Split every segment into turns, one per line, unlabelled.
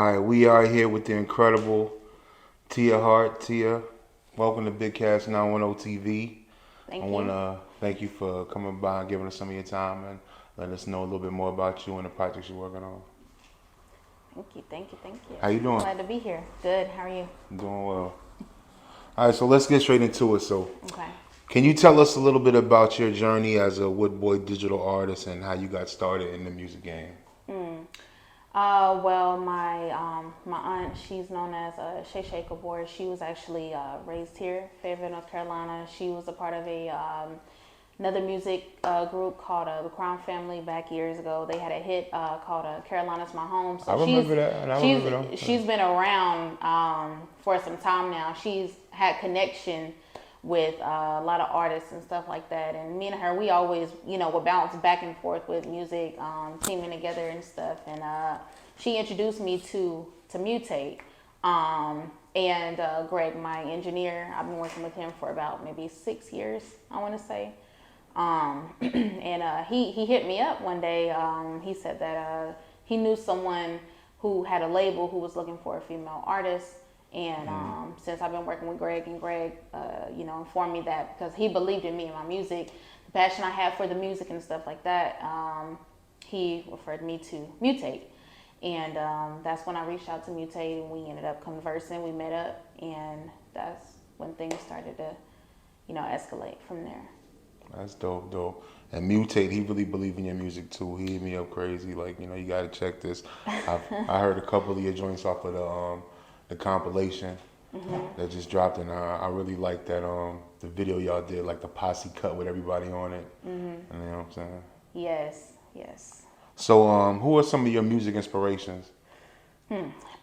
Hi, we are here with the incredible Tia Hart. Tia, welcome to Big Cast 910 TV. I
Thank
want
you.
to thank you for coming by and giving us some of your time and letting us know a little bit more about you and the projects you're working on.
Thank you. Thank you. Thank you.
How you doing?
Glad to be here. Good. How are you?
I'm doing well. All right, so let's get straight into it. So,
Okay.
can you tell us a little bit about your journey as a Woodboy digital artist and how you got started in the music game?
Mm. Well, my aunt, she's known as Shay Shay Kabor. She was actually raised here, Fayetteville, North Carolina. She was a part of another music group called the Crown Family back years ago. They had a hit called "Carolina's My Home."
I
So
remember that, and I remember
she's
them.
been around for some time now. She's had connection with a lot of artists and stuff like that. And me and her, we always, would bounce back and forth with music, teaming together and stuff. And she introduced me to Mutate. And Greg, my engineer, I've been working with him for about maybe 6 years, I want to say. And he hit me up one day. He said that he knew someone who had a label who was looking for a female artist. And since I've been working with Greg, and Greg, informed me that because he believed in me and my music, the passion I have for the music and stuff like that, he referred me to Mutate. And that's when I reached out to Mutate, and we ended up conversing. We met up, and that's when things started to, escalate from there.
That's dope, dope. And Mutate, he really believed in your music too. He hit me up crazy, like, you gotta check this. I heard a couple of your joints off of the compilation that just dropped, and I really like that the video y'all did, like the posse cut with everybody on it. You know what I'm saying?
Yes, yes.
So who are some of your music inspirations?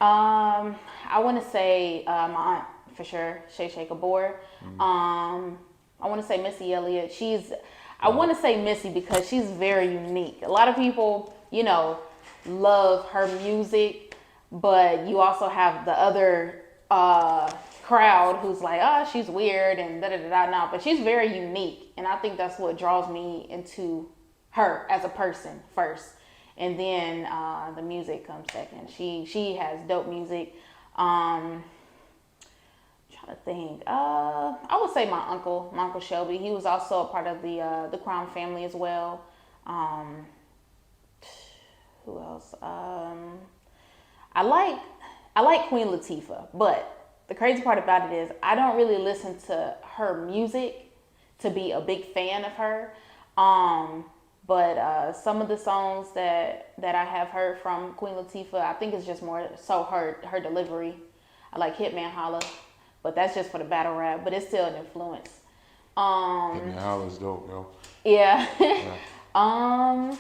I want to say my aunt for sure, Shay Shay Gabor. I want to say Missy Elliott. I want to say Missy because she's very unique. A lot of people, love her music, but you also have the other crowd who's like, oh, she's weird and da da da da. No, but she's very unique, and I think that's what draws me into her as a person first, and then the music comes second. She has dope music. Trying to think. I would say my uncle Shelby. He was also a part of the Crown family as well. Um, who else? I like I like Queen Latifah, but the crazy part about it is I don't really listen to her music to be a big fan of her. Um, but some of the songs that I have heard from Queen Latifah, I think it's just more so her delivery. I like Hitman Holla, but that's just for the battle rap. But it's still an influence.
Hit Me
Um,
Hollis dope, yo.
yeah.
Yeah.
um,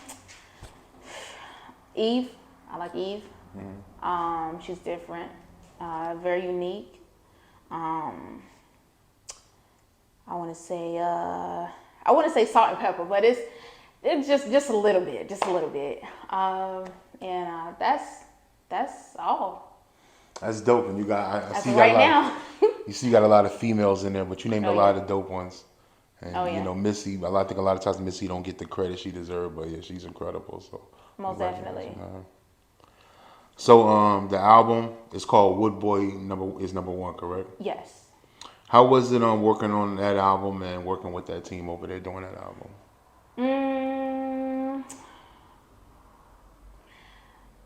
Eve, I like Eve.
Mhm.
She's different, very unique. Um, I want to say salt and pepper, but it's just a little bit, just a little bit. And that's all
That's dope, and I
as
see
of
you got a
right
lot of
now.
you see you got a lot of females in there, but you named a
Oh
lot
yeah,
of dope ones.
oh
And
yeah,
Missy, I think a lot of times Missy don't get the credit she deserves, but yeah, she's incredible. So
most
congratulations
definitely.
on her. So the album is called Woodboy number one, correct?
Yes.
How was it working on that album and working with that team over there doing that album?
Mm,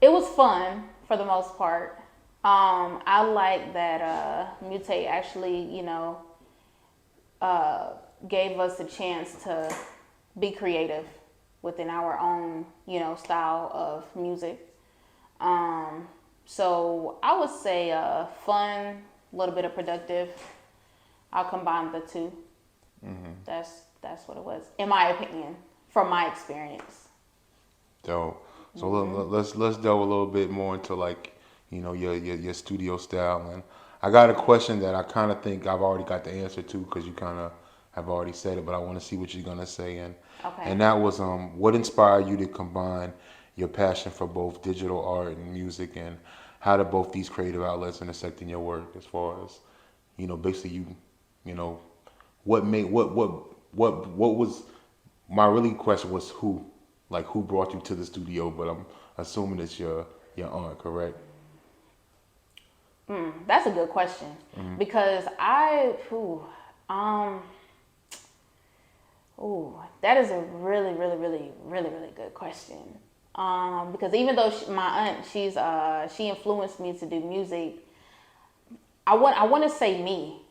it was fun for the most part. I like that Mutate actually, uh, gave us a chance to be creative within our own, style of music. Um, so I would say fun, a little bit of productive. I'll combine the two. That's what it was, in my opinion, from my experience.
Dope. So
Hmm.
let's delve a little bit more into like your studio style, and I got a question that I kind of think I've already got the answer to because you kind of have already said it, but I want to see what you're gonna say, and
Okay.
that was what inspired you to combine your passion for both digital art and music, and how do both these creative outlets intersect in your work as far as basically you know what made what was my really question was who brought you to the studio, but I'm assuming it's your aunt, correct?
That's a good question because that is a really, really, really, really, really good question. Because even though my aunt, she influenced me to do music, I want to say me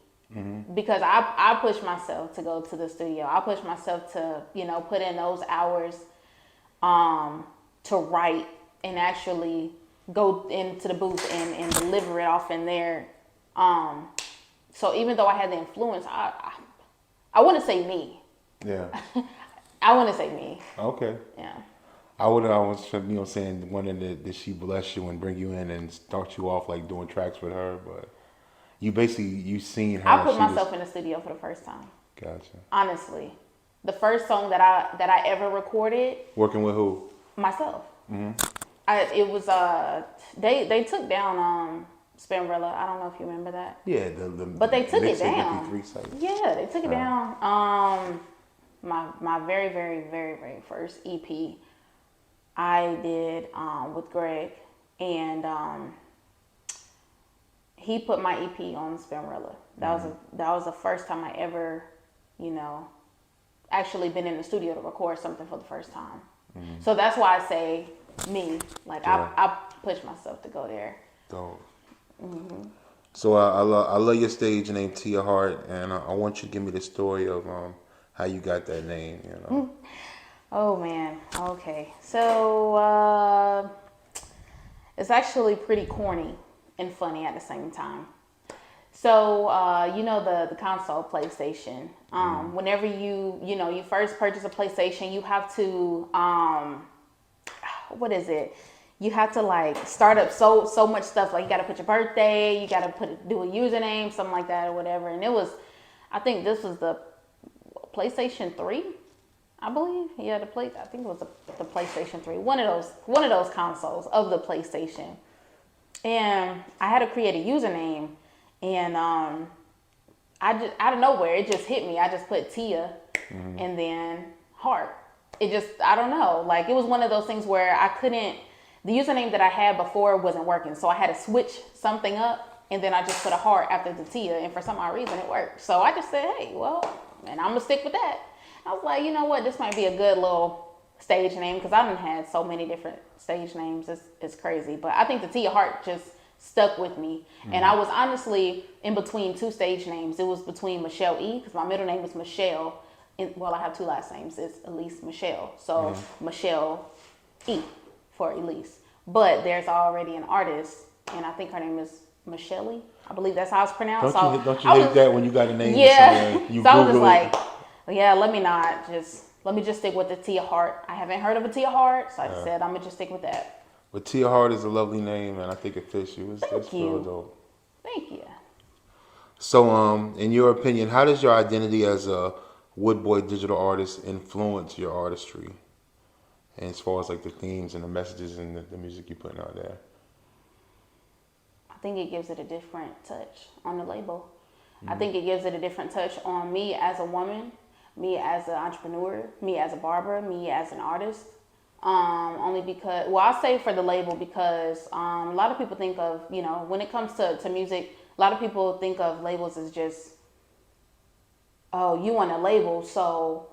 because I push myself to go to the studio. I push myself to put in those hours to write and actually go into the booth and deliver it off in there. So even though I had the influence, I want to say me.
Yeah.
I want to say me.
Okay.
Yeah.
I was saying, wanting did she bless you and bring you in and start you off like doing tracks with her, but you seen her.
I put myself in the studio for the first time.
Gotcha.
Honestly, the first song that I ever recorded.
Working with who?
Myself. It was they took down Spinrilla. I don't know if you remember that.
Yeah,
but they took it down.
MP3 site.
Yeah, they took it down. My very, very, very, very first EP I did with Greg, and he put my EP on Spinrilla. That was the first time I ever, actually been in the studio to record something for the first time. So that's why I say me. Like I push myself to go there.
Dope. So I love your stage name, Tia Hart, and I want you to give me the story of how you got that name.
Oh man. Okay. So it's actually pretty corny and funny at the same time. So the console PlayStation. Whenever you first purchase a PlayStation, you have to what is it? You have to like start up so much stuff. Like you got to put your birthday, you got to do a username, something like that or whatever. And I think this was the PlayStation 3, I believe. Yeah, I think it was the PlayStation 3. One of those consoles of the PlayStation. And I had to create a username, and I just out of nowhere it just hit me. I just put Tia and then Hart. It just, I don't know, like it was one of those things where I couldn't. The username that I had before wasn't working, so I had to switch something up, and then I just put a heart after the Tia, and for some odd reason it worked. So I just said, hey, well, and I'm gonna stick with that. I was like, you know what, this might be a good little stage name, because I done had so many different stage names. It's crazy, but I think the Tia Hart just stuck with me. And I was honestly in between two stage names. It was between Michelle E, because my middle name is Michelle. Well, I have two last names. It's Elise Michelle, so Michelle E for Elise. But there's already an artist, and I think her name is Michelle. I believe that's how it's pronounced.
Don't you hate that when you got a name?
Yeah.
You
so I was just
Google
like, yeah, let me just stick with the Tia Hart. I haven't heard of a Tia Hart, so I just said I'm gonna just stick with that.
But Tia Hart is a lovely name, and I think it fits you. It's real dope.
Thank you.
So, in your opinion, how does your identity as a Woodboy digital artist influence your artistry? And as far as like the themes and the messages and the music you're putting out there?
I think it gives it a different touch on the label. I think it gives it a different touch on me as a woman, me as an entrepreneur, me as a barber, me as an artist. Only because, well, I say for the label because a lot of people think of, when it comes to music, a lot of people think of labels as just, oh, you want a label, so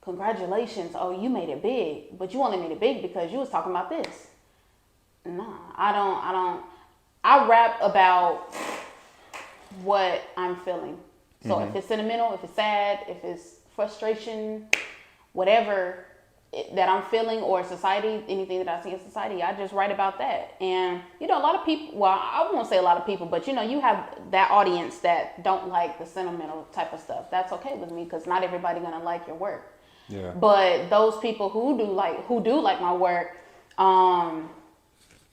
congratulations, oh, you made it big, but you only made it big because you was talking about this. Nah, I rap about what I'm feeling. So if it's sentimental, if it's sad, if it's frustration, whatever that I'm feeling, or society, anything that I see in society, I just write about that. And a lot of people, well, I won't say a lot of people, but you have that audience that don't like the sentimental type of stuff. That's okay with me, because not everybody gonna like your work.
Yeah.
But those people who do like my work,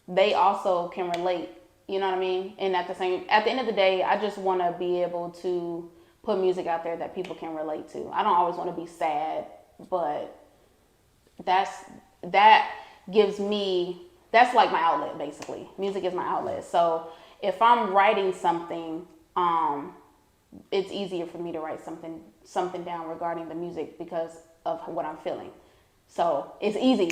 they also can relate. You know what I mean? And at the end of the day, I just want to be able to put music out there that people can relate to. I don't always want to be sad, but that gives me, that's like my outlet, basically. Music is my outlet. So if I'm writing something, it's easier for me to write something down regarding the music because of what I'm feeling. So it's easy,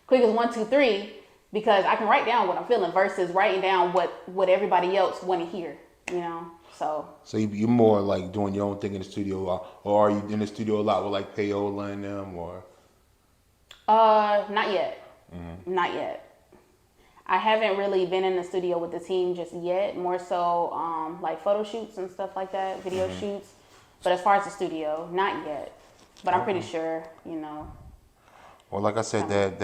quick as 1, 2, 3. because I can write down what I'm feeling versus writing down what everybody else want to hear, you know. So
you're more like doing your own thing in the studio, or are you in the studio a lot with like Payola and them, or?
not yet. Not yet. I haven't really been in the studio with the team just yet. More so, like photo shoots and stuff like that, video shoots. But as far as the studio, not yet. But I'm pretty sure, you know.
Well, like I said, that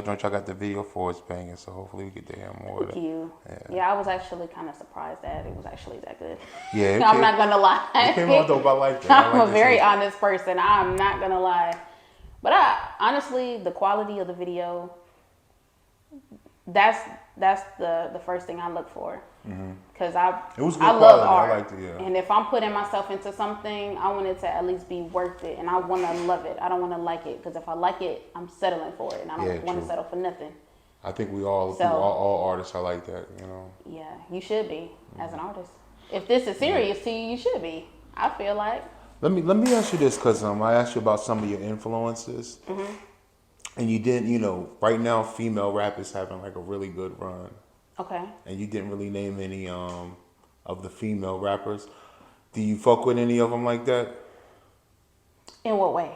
joint I got the video for is banging, so hopefully we get to hear more of
Thank
it.
you. Yeah, I was actually kind of surprised that it was actually that good.
Yeah,
I'm not gonna lie.
It came out dope. I like that.
I'm a very honest person. I'm not gonna lie. But honestly, the quality of the video, that's the first thing I look for. Because
It was good
I love
quality.
art.
I liked it, yeah.
And if I'm putting myself into something, I want it to at least be worth it. And I want to love it. I don't want to like it. Because if I like it, I'm settling for it. And I don't want to settle for nothing.
I think we all artists are like that, you know.
Yeah, you should be as an artist. If this is serious to you, you should be. I feel like.
Let me ask you this, because I asked you about some of your influences. And you didn't, you know, right now female rap is having like a really good run.
Okay.
And you didn't really name any of the female rappers. Do you fuck with any of them like that?
In what way?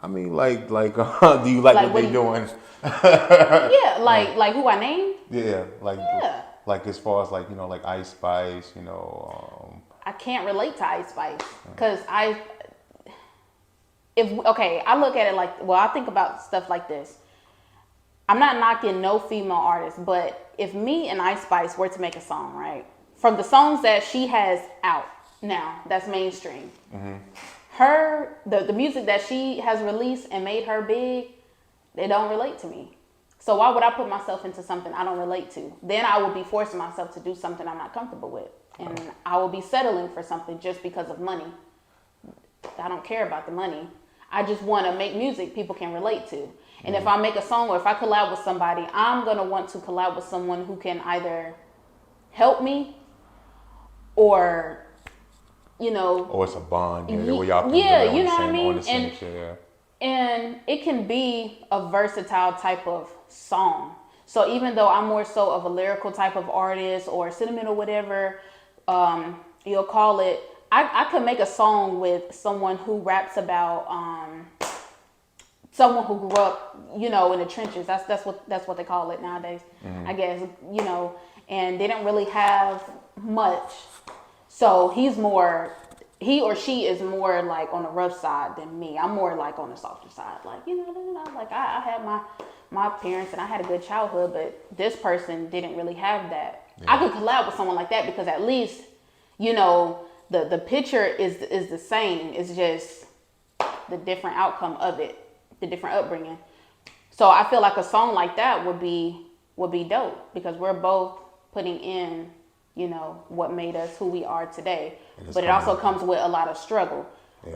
I mean, like, do you like what they doing?
Yeah, like who I named?
Yeah,
Yeah.
like as far as like, you know, like Ice Spice, you know.
I can't relate to Ice Spice because I look at it like, well, I think about stuff like this. I'm not knocking no female artist, but if me and Ice Spice were to make a song, right, from the songs that she has out now, that's mainstream, the music that she has released and made her big, they don't relate to me. So why would I put myself into something I don't relate to? Then I will be forcing myself to do something I'm not comfortable with. And I will be settling for something just because of money. I don't care about the money. I just want to make music people can relate to. And if I make a song or if I collab with somebody, I'm going to want to collab with someone who can either help me or, you know.
Or it's a bond, where y'all can
you know what I mean? And it can be a versatile type of song. So even though I'm more so of a lyrical type of artist or sentimental, whatever you'll call it, I could make a song with someone who raps about someone who grew up, you know, in the trenches. That's what they call it nowadays, I guess, you know, and they didn't really have much. So he or she is more like on the rough side than me. I'm more like on the softer side. Like, you know, like I had my parents and I had a good childhood, but this person didn't really have that. Yeah. I could collab with someone like that because at least, you know, the picture is the same. It's just the different outcome of it, the different upbringing. So I feel like a song like that would be dope because we're both putting in, you know, what made us who we are today. But it also comes with a lot of struggle,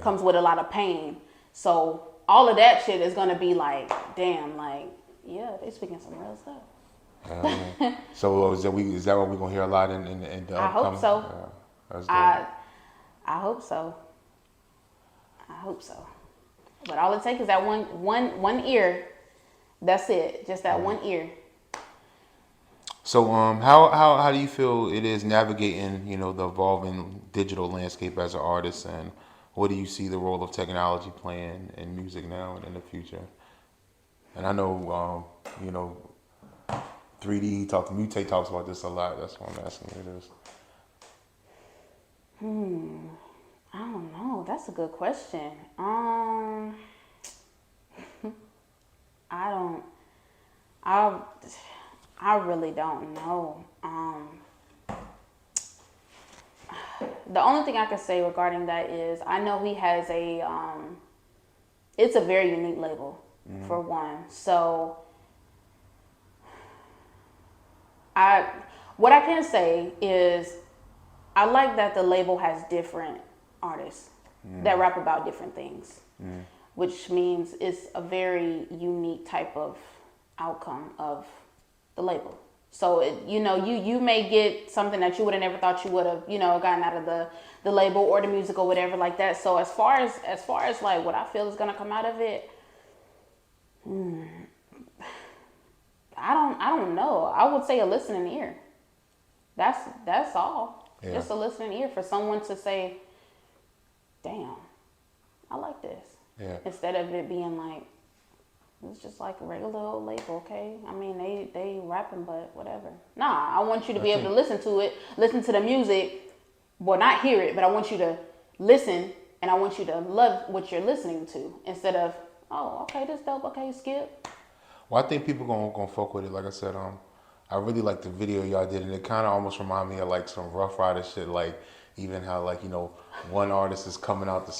comes with a lot of pain. So all of that shit is gonna be like, damn, like, yeah, they speaking some real stuff.
So is that what we're gonna hear a lot in the upcoming?
I hope so. I hope so. I hope so. But all it takes is that one ear. That's it. Just that one ear.
So how do you feel it is navigating, you know, the evolving digital landscape as an artist, and what do you see the role of technology playing in music now and in the future? And I know you know, 3D Mutate talks about this a lot. That's why I'm asking you this.
I don't know. That's a good question. I really don't know. The only thing I can say regarding that is I know he has it's a very unique label for one. So what I can say is I like that the label has different artists that rap about different things, which means it's a very unique type of outcome of the label. So you know, you may get something that you would have never thought you would have, you know, gotten out of the label or the music or whatever like that. So as far as like what I feel is gonna come out of it, I don't know. I would say a listening ear. That's all.
Yeah.
Just a listening ear for someone to say, "Damn, I like this."
Yeah.
Instead of it being like, it's just like a regular old label, okay? I mean, they rapping, but whatever. Nah, I want you to be able to listen to it, listen to the music, well, not hear it, but I want you to listen, and I want you to love what you're listening to instead of, oh, okay, this dope, okay, skip.
Well, I think people gonna fuck with it. Like I said, I really like the video y'all did, and it kind of almost remind me of like some Rough Rider shit. Like even how like one artist is coming out the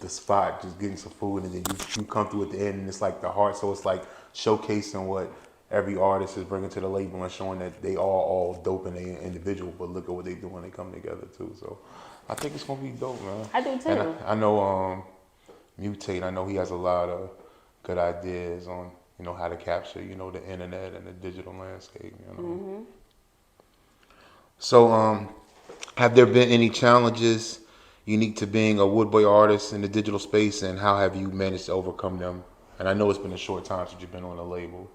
spot, just getting some food, and then you come through at the end, and it's like the heart. So it's like showcasing what every artist is bringing to the label and showing that they are all dope and they individual, but look at what they do when they come together too. So I think it's gonna be dope, man.
I do too.
And I know Mutate. I know he has a lot of good ideas on how to capture the internet and the digital landscape.
Mm-hmm.
So have there been any challenges unique to being a Woodboy artist in the digital space, and how have you managed to overcome them? And I know it's been a short time since you've been on the label.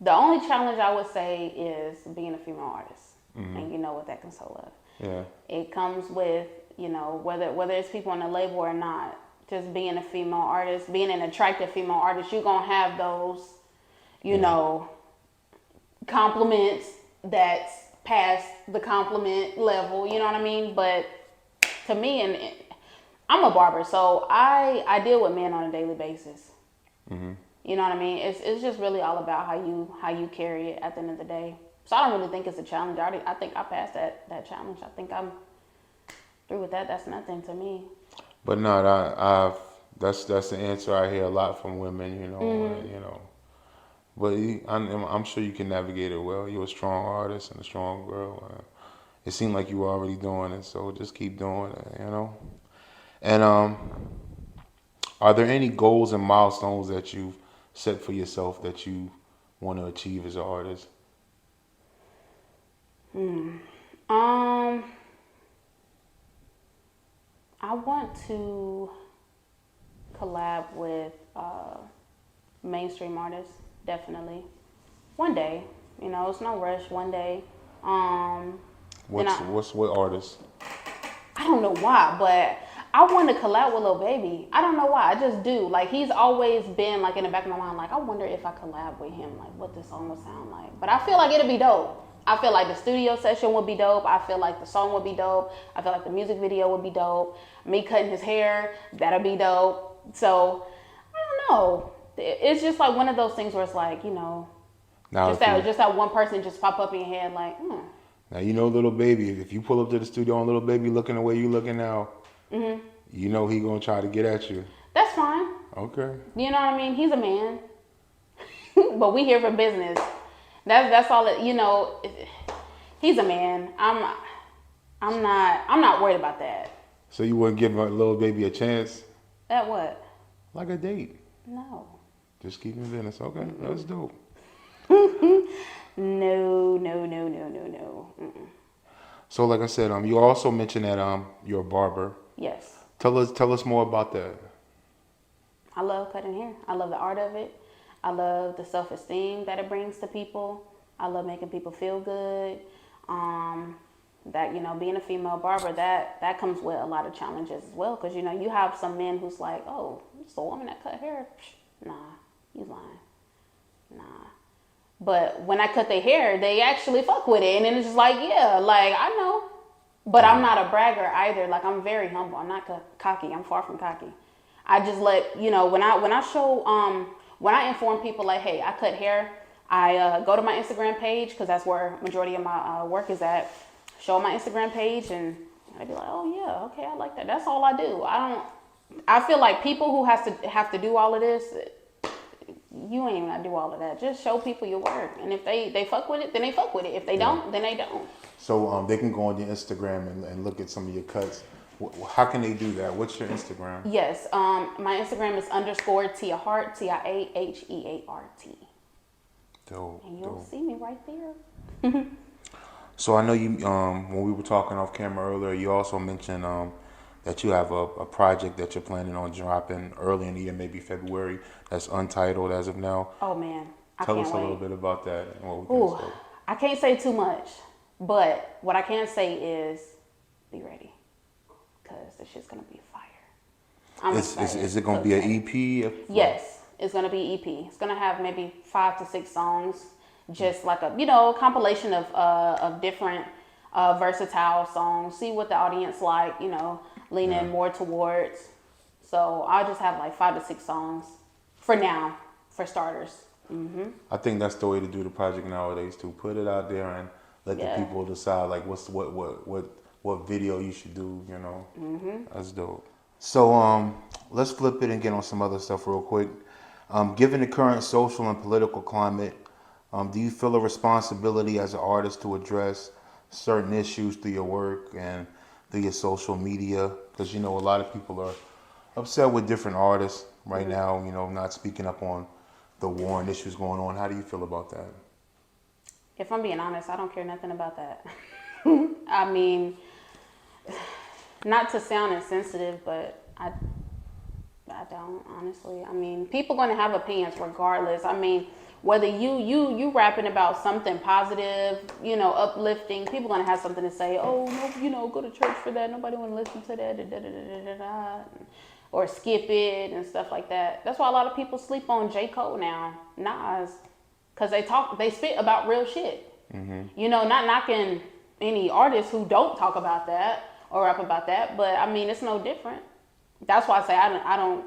The only challenge I would say is being a female artist, and you know what that consists of.
Yeah.
It comes with whether it's people on the label or not. Just being a female artist, being an attractive female artist, you're gonna have those, compliments that's past the compliment level. You know what I mean? But to me, and I'm a barber, so I deal with men on a daily basis.
Mm-hmm.
You know what I mean? It's just really all about how you carry it at the end of the day. So I don't really think it's a challenge. I think I passed that challenge. I think I'm through with that. That's nothing to me.
But no, that's the answer I hear a lot from women. But I'm sure you can navigate it well. You're a strong artist and a strong girl. It seemed like you were already doing it, so just keep doing it. And are there any goals and milestones that you've set for yourself that you want to achieve as an artist?
I want to collab with mainstream artists, definitely. One day, it's no rush. One day.
What artist?
I don't know why, but I want to collab with Lil Baby. I don't know why. I just do. Like, he's always been like in the back of my mind. Like, I wonder if I collab with him, like what this song would sound like. But I feel like it'll be dope. I feel like the studio session would be dope. I feel like the song would be dope. I feel like the music video would be dope. Me cutting his hair, that'll be dope. So I don't know. It's just like one of those things where it's like,
Now,
just that one person just pop up in your head like,
Now Lil Baby. If you pull up to the studio on Lil Baby looking the way you looking now, he gonna try to get at you.
That's fine.
Okay.
You know what I mean? He's a man, but we here for business. That's all that He's a man. I'm not worried about that.
So you wouldn't give Lil Baby a chance?
At what?
Like a date?
No.
Just keeping business. Okay, that's dope.
No. Mm-mm.
So like I said, you also mentioned that you're a barber.
Yes.
Tell us more about that.
I love cutting hair. I love the art of it. I love the self-esteem that it brings to people. I love making people feel good. That being a female barber, that comes with a lot of challenges as well, because you have some men who's like, oh, it's a woman that cut hair. Nah, you lying. Nah. But when I cut their hair, they actually fuck with it, and then it's just like, yeah, like I know. But I'm not a bragger either. Like, I'm very humble. I'm not cocky. I'm far from cocky. I just let when I inform people like, hey, I cut hair. I go to my Instagram page, because that's where majority of my work is at. Show my Instagram page, and I'd be like, oh yeah, okay, I like that. That's all I do. I feel like people who have to do all of this, you ain't even gotta do all of that. Just show people your work, and if they fuck with it, then they fuck with it. If they don't, then they don't.
So they can go on your Instagram and look at some of your cuts. How can they do that? What's your Instagram?
Yes, my Instagram is _TiaHeart, TiaHeart.
Dope.
And you'll see me right there.
So I know you when we were talking off camera earlier, you also mentioned that you have a project that you're planning on dropping early in the year, maybe February, that's untitled as of now.
Oh man, I
Tell
can't
us a
wait.
little bit about that and what we can
Ooh,
expect.
I can't say too much, but what I can say is be ready, cause this shit's gonna be fire. I'm excited.
Is it going to be an EP?
Yes, it's gonna be EP. It's gonna have maybe 5 to 6 songs, just like a compilation of different versatile songs. See what the audience like, leaning more towards. So I'll just have like 5 to 6 songs for now, for starters.
I think that's the way to do the project nowadays too. Put it out there and let
Yeah.
the people decide like what video you should do. That's dope. So let's flip it and get on some other stuff real quick. Given the current social and political climate, do you feel a responsibility as an artist to address certain issues through your work and through your social media? Because a lot of people are upset with different artists right now. Not speaking up on the war and issues going on. How do you feel about that?
If I'm being honest, I don't care nothing about that. I mean, not to sound insensitive, but I don't, honestly. I mean, people going to have opinions regardless. I mean, whether you rapping about something positive, uplifting, people going to have something to say. Oh, no, go to church for that. Nobody want to listen to that. Da, da, da, da, da, da, or skip it and stuff like that. That's why a lot of people sleep on J. Cole now, Nas, because they spit about real shit. Not knocking any artists who don't talk about that or rap about that, but I mean, it's no different. That's why I say I don't.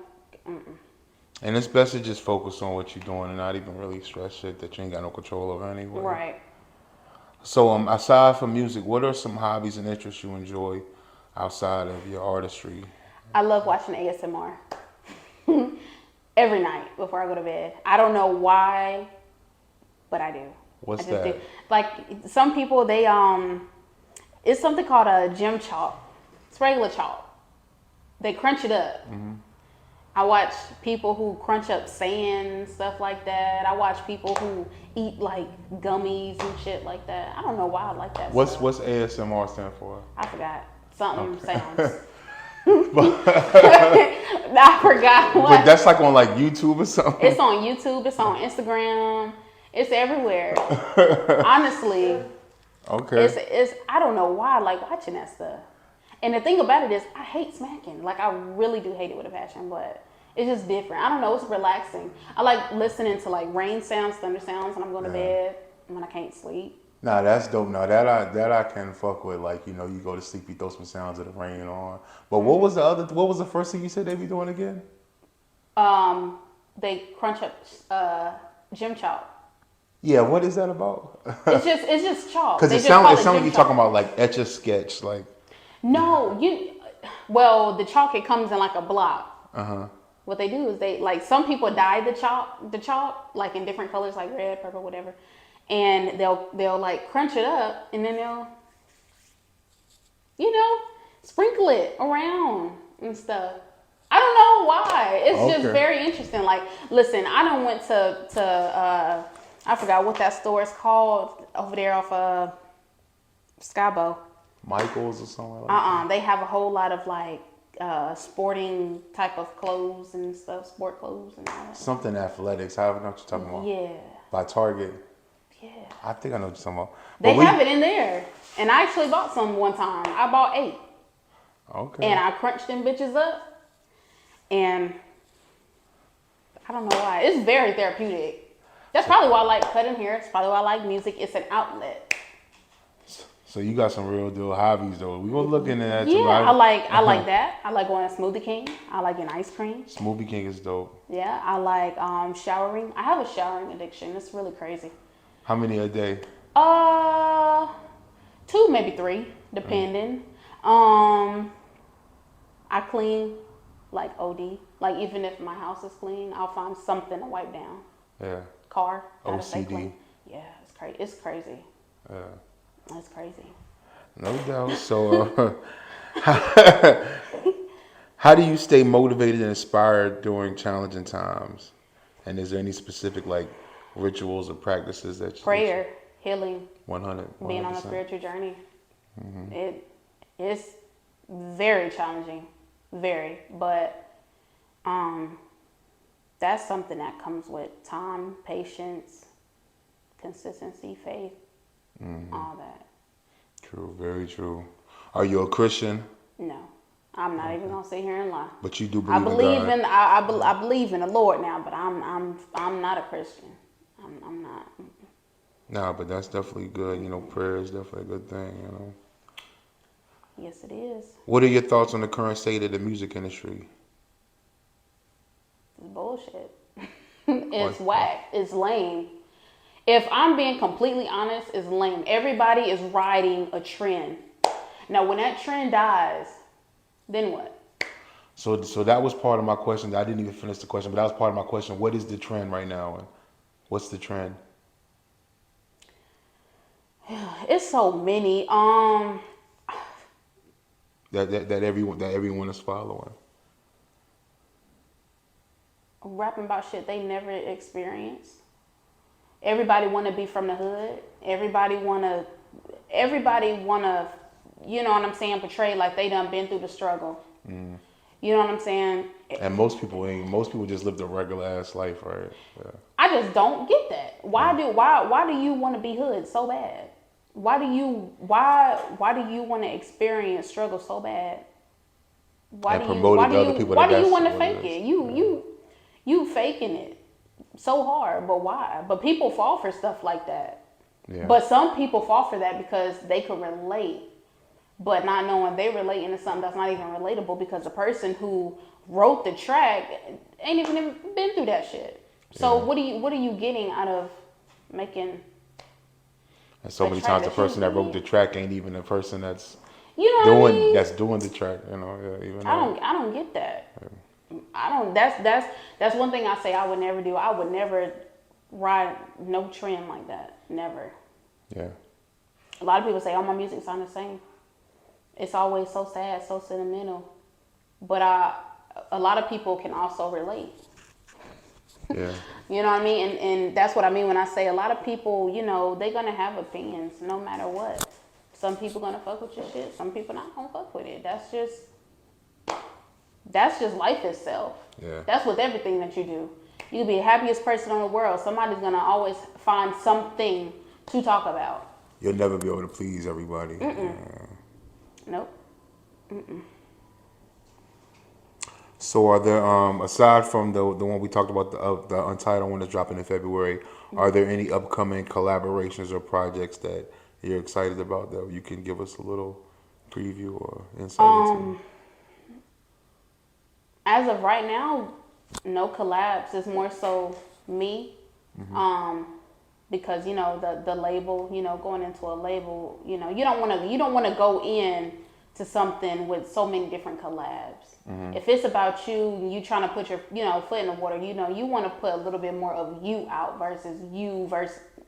And it's best to just focus on what you're doing and not even really stress shit that you ain't got no control over anyway.
Right.
So aside from music, what are some hobbies and interests you enjoy outside of your artistry?
I love watching ASMR every night before I go to bed. I don't know why, but I do.
What's
I just
that?
do. Like some people, they it's something called a gym chalk. It's regular chalk. They crunch it up. I watch people who crunch up sand and stuff like that. I watch people who eat like gummies and shit like that. I don't know why I like that
What's
stuff.
ASMR stand for?
I forgot. Something sounds. I forgot what.
But that's like on like YouTube or something.
It's on YouTube. It's on Instagram. It's everywhere. Honestly,
Okay.
it's I don't know why I like watching that stuff. And the thing about it is, I hate smacking. Like I really do hate it with a passion, but it's just different. I don't know. It's relaxing. I like listening to like rain sounds, thunder sounds when I'm going to bed when I can't sleep.
Nah, that's dope. Now that I can fuck with. Like you go to sleep, you throw some sounds of the rain on. But what was the first thing you said they be doing again?
They crunch up gym chalk.
Yeah, what is that about?
It's just chalk.
Because
They
it
just
sounds
call
like
gym
you're
chalk.
talking about like etch a sketch, like.
No, well, the chalk, it comes in like a block. What they do is they, like, some people dye the chalk like in different colors, like red, purple, whatever. And they'll like crunch it up and then they'll, sprinkle it around and stuff. I don't know why. It's just
Okay.
very interesting. Like, listen, I done went to I forgot what that store is called over there off Skybo.
Michaels or something like that.
They have a whole lot of like sporting type of clothes and stuff, sport clothes and all that.
Something athletics. I don't know what you're talking about.
Yeah,
By Target.
yeah.
I think I know what you're talking about.
They
But
have it in there, and I actually bought some one time. I bought 8,
Okay.
and I crunched them bitches up, and I don't know why. It's very therapeutic. That's probably why I like cutting hair. It's probably why I like music. It's an outlet.
So you got some real deal hobbies though. We gonna look into that
Yeah,
too.
I like that. I like going to Smoothie King. I like getting ice cream.
Smoothie King is dope.
Yeah, I like showering. I have a showering addiction. It's really crazy.
How many a day?
2, maybe 3, depending. I clean like OD. Like even if my house is clean, I'll find something to wipe down.
Yeah.
Car, gotta stay
OCD.
clean. Yeah, it's crazy. It's crazy.
Yeah.
It's crazy.
No doubt. So, how do you stay motivated and inspired during challenging times? And is there any specific like rituals or practices that you
Prayer, healing,
100,
being on a
100%.
spiritual journey. It's very challenging, very. But that's something that comes with time, patience, consistency, faith, all that.
True, very true. Are you a Christian?
No, I'm not even gonna sit here and lie.
But you do
I
believe in
believe
God.
in I believe in the Lord now, but I'm not a Christian. I'm not.
Nah, but that's definitely good. You know, prayer is definitely a good thing, you know.
Yes, it is.
What are your thoughts on the current state of the music industry?
It's bullshit.
Why?
It's whack. It's lame. If I'm being completely honest, it's lame. Everybody is riding a trend. Now, when that trend dies, then what?
So that was part of my question. I didn't even finish the question, but that was part of my question. What is the trend right now, and what's the trend?
It's so many.
That everyone is following.
Rapping about shit they never experienced. Everybody want to be from the hood. Everybody want to, you know what I'm saying, portray like they done been through the struggle. You know what I'm saying?
And most people ain't. Most people just live the regular ass life, right? Yeah.
I just don't get that. Why do you want to be hood so bad? Why do you want to experience struggle so bad?
And promote it to other people
why
that
do you
that's
want to
what
fake
it is.
it? You faking it so hard, but why? But people fall for stuff like that.
Yeah.
But some people fall for that because they could relate, but not knowing they relating to something that's not even relatable because the person who wrote the track ain't even been through that shit. So
Yeah.
what are you getting out of making?
And so
a
many
track
times the
that you
person that wrote
need?
the track ain't even the person that's
You know what I
doing
mean?
the track. You know, yeah, even
I don't get that. I don't. That's one thing I say I would never do. I would never ride no trend like that. Never.
yeah.
A lot of people say, "Oh, my music sound the same." It's always so sad, so sentimental. But a lot of people can also relate.
Yeah.
You know what I mean? And that's what I mean when I say a lot of people, you know, they're gonna have opinions no matter what. Some people gonna fuck with your shit. Some people not gonna fuck with it. That's just life itself.
Yeah.
That's with everything that you do. You can be the happiest person in the world. Somebody's gonna always find something to talk about.
You'll never be able to please everybody.
Nope.
So are there aside from the one we talked about, the Untitled one that's dropping in February, are there any upcoming collaborations or projects that you're excited about that you can give us a little preview or insight into?
As of right now, no collabs. It's more so me. Because you know the label, you know, going into a label, you know, you don't want to go in to something with so many different collabs. If it's about you trying to put your, you know, foot in the water, you know, you want to put a little bit more of you out versus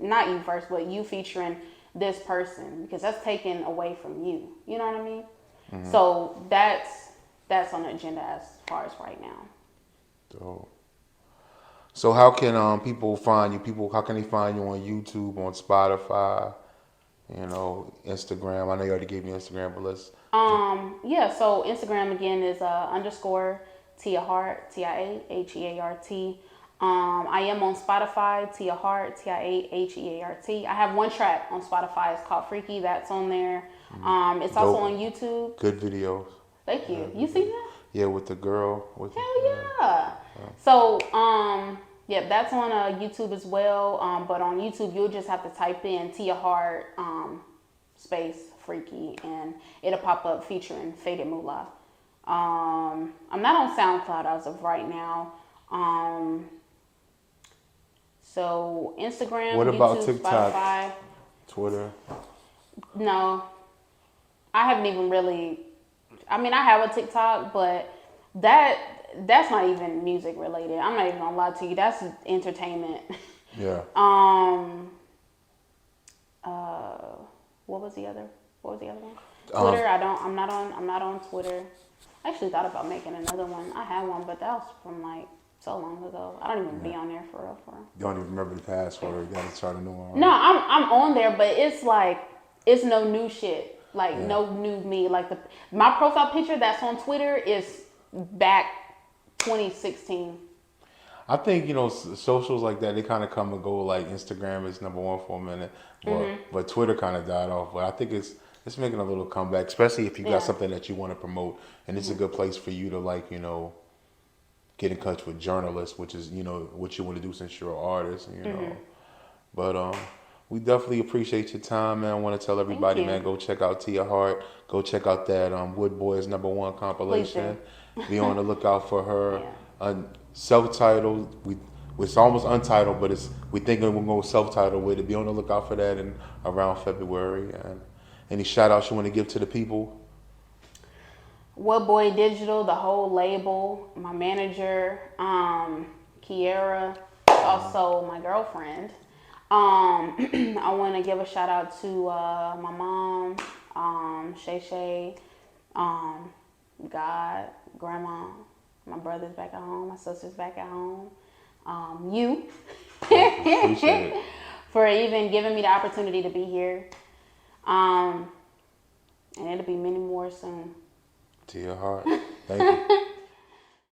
not you versus, but you featuring this person, because that's taken away from you. You know what I mean? So that's on the agenda as far as right now.
So how can people find you? How can they find you on YouTube, on Spotify, you know, Instagram? I know you already gave me Instagram, but let's.
Yeah, so Instagram again is underscore Tia Hart, TIAHEART. I am on Spotify, Tia Hart, TIAHEART. I have one track on Spotify. It's called Freaky. That's on there. It's also
Dope.
on YouTube.
Good videos.
Thank you. You seen that?
Yeah, with the girl.
Hell yeah. So, yeah, that's on YouTube as well. But on YouTube, you'll just have to type in Tia Hart space Freaky, and it'll pop up featuring Faded Moolah. I'm not on SoundCloud as of right now. So Instagram,
What
YouTube,
about TikTok?
Spotify.
Twitter.
No, I haven't even really. I mean, I have a TikTok, but that's not even music related. I'm not even gonna lie to you. That's entertainment.
Yeah.
What was the other one? Twitter. I'm not on Twitter. I actually thought about making another one. I had one, but that was from like so long ago. I don't even be on there for real.
Don't even remember the password. You gotta start a new one.
No, I'm on there, but it's like it's no new shit. Like
Yeah.
no new me. Like my profile picture that's on Twitter is back 2016.
I think socials like that they kind of come and go. Like Instagram is number one for a minute, but Twitter kind of died off. But I think it's making a little comeback, especially if you got
Yeah.
something that you want to promote, and it's a good place for you to like get in touch with journalists, which is what you want to do since you're an artist, But we definitely appreciate your time, man. I want to tell everybody,
you.
man, go check out Tia Hart. Go check out that Wood Boys #1 compilation. Be on the lookout for her
Yeah.
self-titled. It's almost untitled, but we thinking we're going self-titled with it. Be on the lookout for that in around February. And any shout outs you want to give to the people?
What Boy Digital, the whole label, my manager, Kiera, also my girlfriend. I want to give a shout out to my mom, Shay Shay, God, Grandma, my brother's back at home, my sister's back at home, you,
Appreciate it.
for even giving me the opportunity to be here. And it'll be many more soon.
Tia Hart. Thank you.